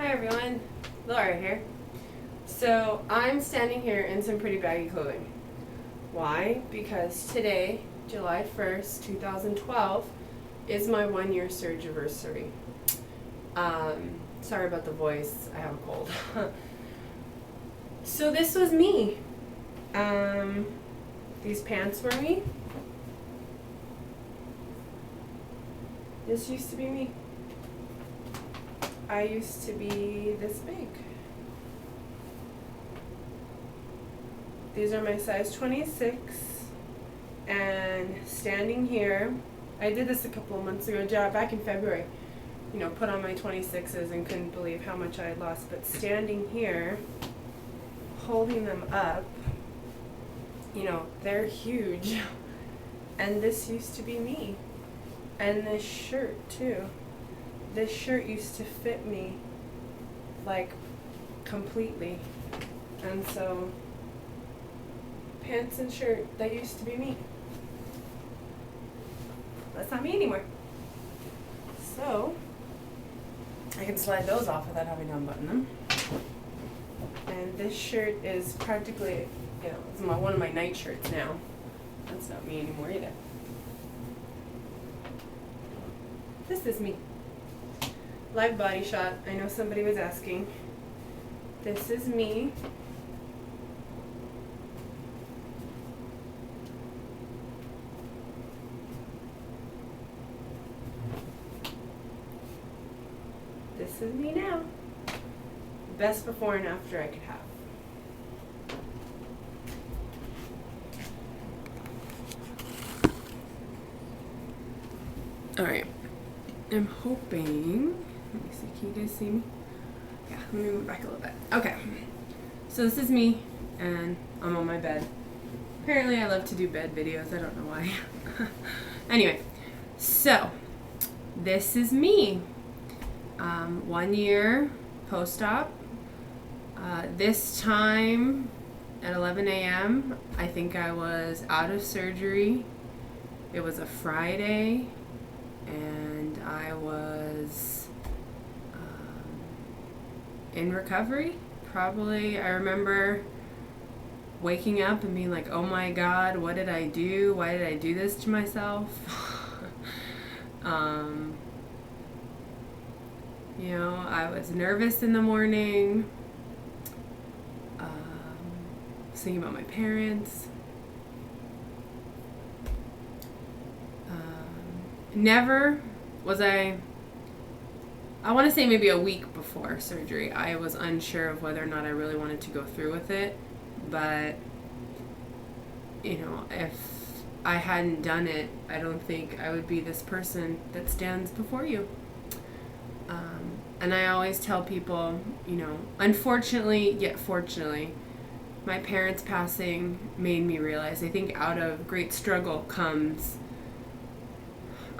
Hi everyone, Laura here. So I'm standing here in some pretty baggy clothing. Why? Because today, July 1st, 2012, is my 1-year surge anniversary. Sorry about the voice, I have a cold. So this was me. These pants were me. This used to be me. I used to be this big. These are my size 26, and standing here, I did this a couple of months ago, back in February, put on my 26s and couldn't believe how much I had lost, but standing here, holding them up, they're huge, and this used to be me, and this shirt too. This shirt used to fit me, like, completely. And so, pants and shirt, that used to be me. That's not me anymore. So, I can slide those off without having to unbutton them. And this shirt is practically, it's one of my night shirts now. That's not me anymore either. This is me. Live body shot. I know somebody was asking. This is me. This is me now. Best before and after I could have. All right. I'm hoping. Let me see, can you guys see me? Yeah, let me move back a little bit. Okay, so this is me, and I'm on my bed. Apparently I love to do bed videos, I don't know why. Anyway, so, this is me. 1 year post-op. This time at 11 a.m., I think I was out of surgery. It was a Friday, and I was in recovery. Probably, I remember waking up and being like, oh my God, what did I do? Why did I do this to myself? I was nervous in the morning, thinking about my parents. Never was I want to say maybe a week before surgery, I was unsure of whether or not I really wanted to go through with it. But, if I hadn't done it, I don't think I would be this person that stands before you. And I always tell people, unfortunately, yet fortunately, my parents' passing made me realize, I think out of great struggle comes,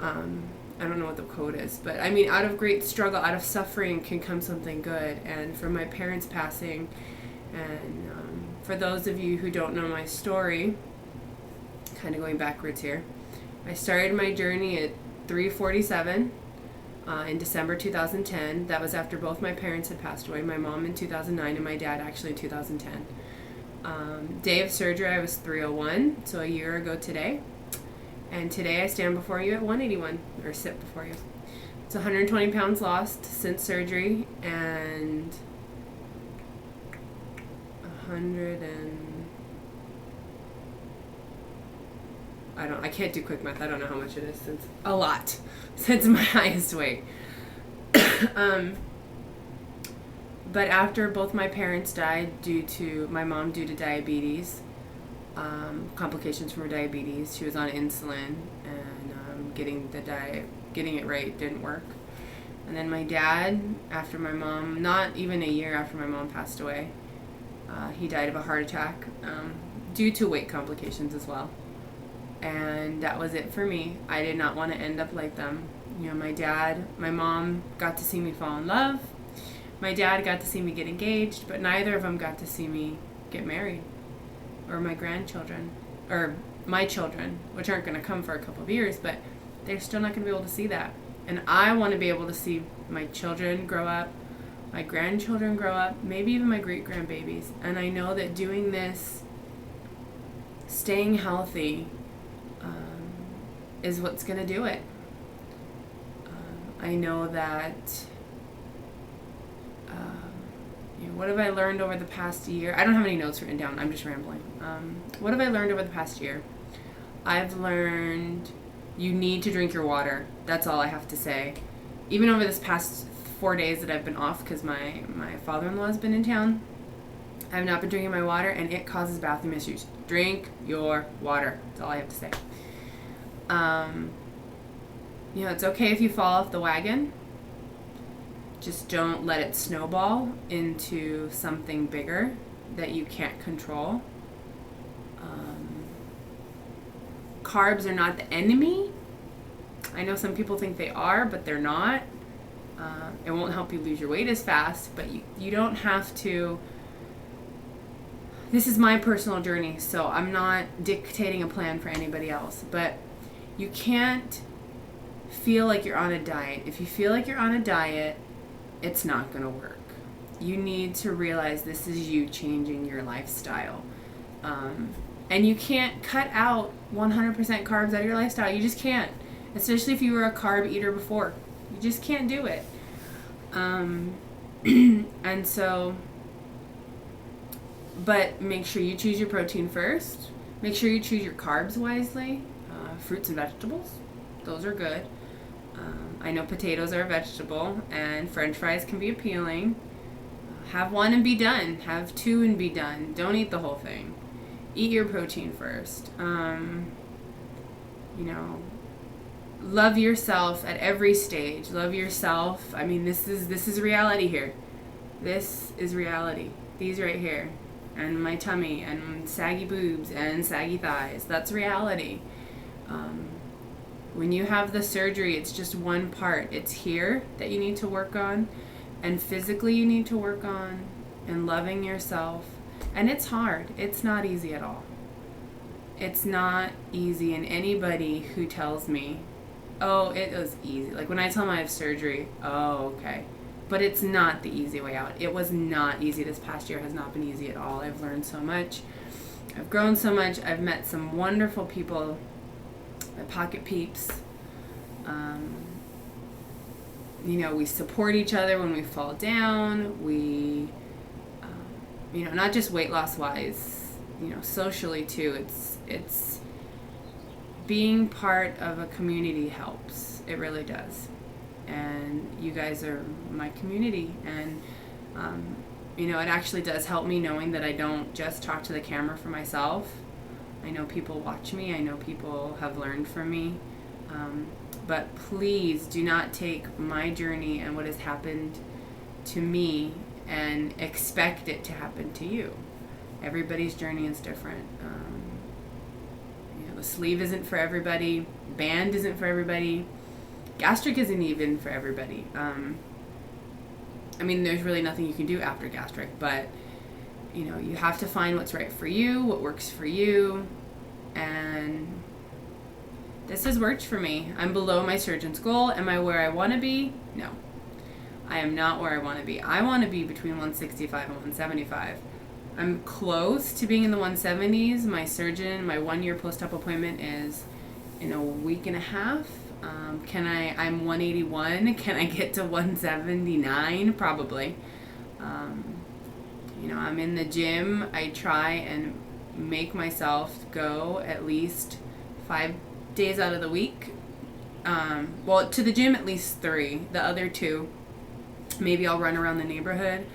I don't know what the quote is, but I mean, out of great struggle, out of suffering can come something good. And from my parents' passing, and for those of you who don't know my story, kind of going backwards here, I started my journey at 3:47 in December 2010. That was after both my parents had passed away, my mom in 2009 and my dad actually in 2010. Day of surgery, I was 3:01, so a year ago today. And today I stand before you at 181, or sit before you. It's 120 pounds lost since surgery, and 100 and... I can't do quick math, I don't know how much it is, since a lot, since my highest weight. But after both my parents died my mom due to diabetes, complications from her diabetes. She was on insulin, and getting it right didn't work. And then my dad, after my mom, not even a year after my mom passed away, he died of a heart attack due to weight complications as well. And that was it for me. I did not want to end up like them. My mom got to see me fall in love. My dad got to see me get engaged, but neither of them got to see me get married. Or my grandchildren, or my children, which aren't going to come for a couple of years, but they're still not going to be able to see that. And I want to be able to see my children grow up my grandchildren grow up, maybe even my great-grandbabies. And I know that doing this, staying healthy, is what's going to do it. I know that, what have I learned over the past year? I don't have any notes written down. I'm just rambling. What have I learned over the past year? I've learned you need to drink your water. That's all I have to say. Even over this past 4 days that I've been off because my father-in-law has been in town, I've not been drinking my water, and it causes bathroom issues. Drink your water. That's all I have to say. It's okay if you fall off the wagon. Just don't let it snowball into something bigger that you can't control. Carbs are not the enemy. I know some people think they are, but they're not. It won't help you lose your weight as fast, but you don't have to. This is my personal journey, so I'm not dictating a plan for anybody else, but you can't feel like you're on a diet. If you feel like you're on a diet, it's not going to work. You need to realize this is you changing your lifestyle. And you can't cut out 100% carbs out of your lifestyle. You just can't. Especially if you were a carb eater before. You just can't do it. And so, but make sure you choose your protein first. Make sure you choose your carbs wisely. Fruits and vegetables, those are good. I know potatoes are a vegetable, and French fries can be appealing. Have one and be done. Have two and be done. Don't eat the whole thing. Eat your protein first. Love yourself at every stage. Love yourself. I mean, this is reality here. This is reality. These right here, and my tummy, and saggy boobs, and saggy thighs. That's reality. When you have the surgery, it's just one part. It's here that you need to work on, and physically you need to work on, and loving yourself. And it's hard. It's not easy at all. It's not easy, and anybody who tells me, oh, it was easy. Like when I tell them I have surgery, oh, okay. But it's not the easy way out. It was not easy. This past year has not been easy at all. I've learned so much. I've grown so much. I've met some wonderful people. My pocket peeps. We support each other when we fall down. We, not just weight loss wise, socially too. It's being part of a community helps. It really does. And you guys are my community. And, it actually does help me knowing that I don't just talk to the camera for myself. I know people watch me. I know people have learned from me. But please do not take my journey and what has happened to me and expect it to happen to you. Everybody's journey is different. The sleeve isn't for everybody. Band isn't for everybody. Gastric isn't even for everybody. There's really nothing you can do after gastric, but you have to find what's right for you, what works for you, and this has worked for me. I'm below my surgeon's goal. Am I where I want to be? No. I am not where I want to be. I want to be between 165 and 175. I'm close to being in the 170s. My surgeon, my 1 year post-op appointment is in a week and a half. I'm 181. Can I get to 179? Probably. I'm in the gym. I try and make myself go at least 5 days out of the week. To the gym at least 3. The other 2, maybe I'll run around the neighborhood.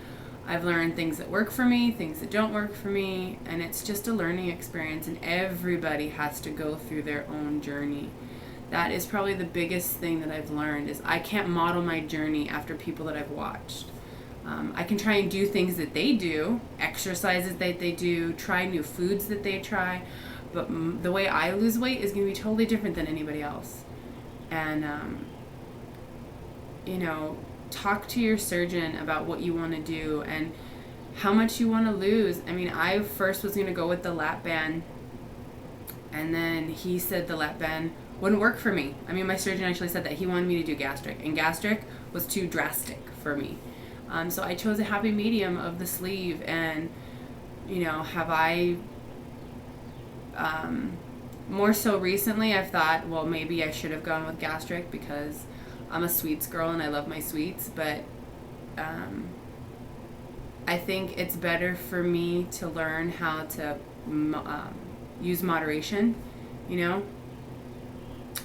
I've learned things that work for me, things that don't work for me, and it's just a learning experience, and everybody has to go through their own journey. That is probably the biggest thing that I've learned is I can't model my journey after people that I've watched. I can try and do things that they do, exercises that they do, try new foods that they try, but the way I lose weight is going to be totally different than anybody else. And, talk to your surgeon about what you want to do and how much you want to lose. I first was going to go with the lap band, and then he said the lap band wouldn't work for me. My surgeon actually said that he wanted me to do gastric, and gastric was too drastic for me. So I chose a happy medium of the sleeve, and have I more so recently I've thought, well, maybe I should have gone with gastric because I'm a sweets girl and I love my sweets, but I think it's better for me to learn how to use moderation.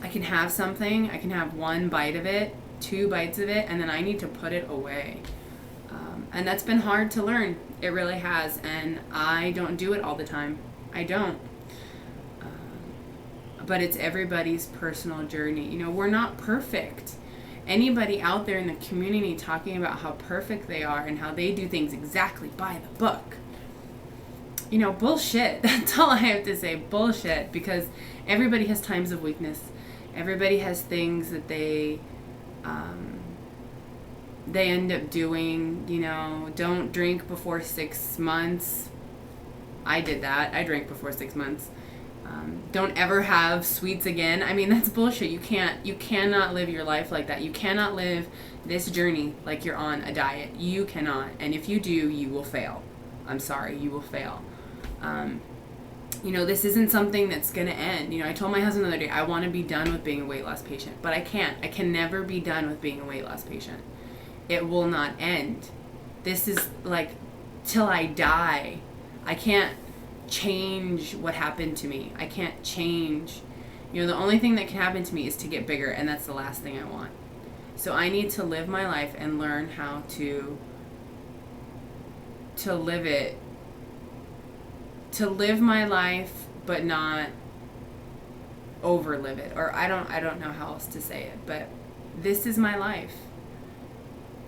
I can have something, I can have 1 bite of it, 2 bites of it, and then I need to put it away. And that's been hard to learn. It really has. And I don't do it all the time. I don't. But it's everybody's personal journey. We're not perfect. Anybody out there in the community talking about how perfect they are and how they do things exactly by the book, bullshit. That's all I have to say. Bullshit. Because everybody has times of weakness. Everybody has things that they end up doing. Don't drink before 6 months. I did that. I drank before 6 months. Don't ever have sweets again. I mean, that's bullshit. You cannot live your life like that. You cannot live this journey like you're on a diet. You cannot. And if you do, you will fail. I'm sorry, you will fail. This isn't something that's going to end. I told my husband the other day, I want to be done with being a weight loss patient, but I can't. I can never be done with being a weight loss patient. It will not end. This is like till I die. I can't change what happened to me. I can't change. The only thing that can happen to me is to get bigger, and that's the last thing I want. So I need to live my life and learn how to live it. To live my life, but not overlive it. Or I don't know how else to say it, but this is my life.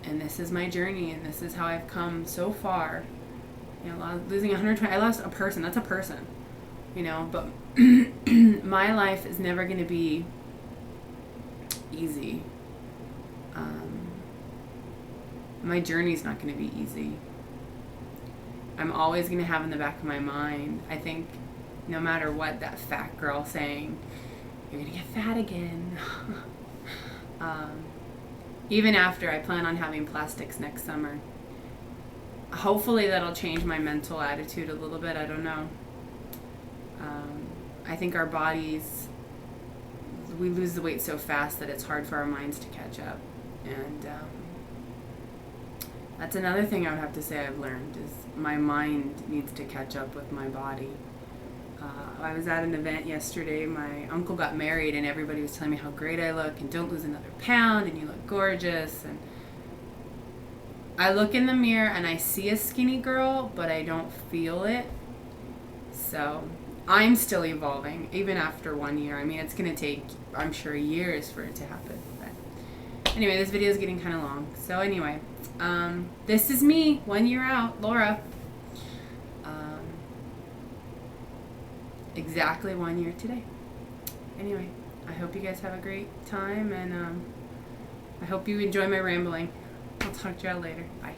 And this is my journey, and this is how I've come so far. Losing 120, I lost a person. That's a person. But my life is never going to be easy. My journey's not going to be easy. I'm always going to have in the back of my mind, I think, no matter what, that fat girl saying, you're going to get fat again. Even after I plan on having plastics next summer. Hopefully that'll change my mental attitude a little bit. I don't know. I think our bodies, we lose the weight so fast that it's hard for our minds to catch up. And that's another thing I would have to say I've learned is my mind needs to catch up with my body. I was at an event yesterday. My uncle got married and everybody was telling me how great I look and don't lose another pound and you look gorgeous. And I look in the mirror and I see a skinny girl, but I don't feel it. So I'm still evolving, even after 1 year. I mean, it's going to take, I'm sure, years for it to happen. But anyway, this video is getting kind of long. So anyway, this is me, 1 year out, Laura. Exactly 1 year today. Anyway, I hope you guys have a great time, and I hope you enjoy my rambling. I'll talk to y'all later. Bye.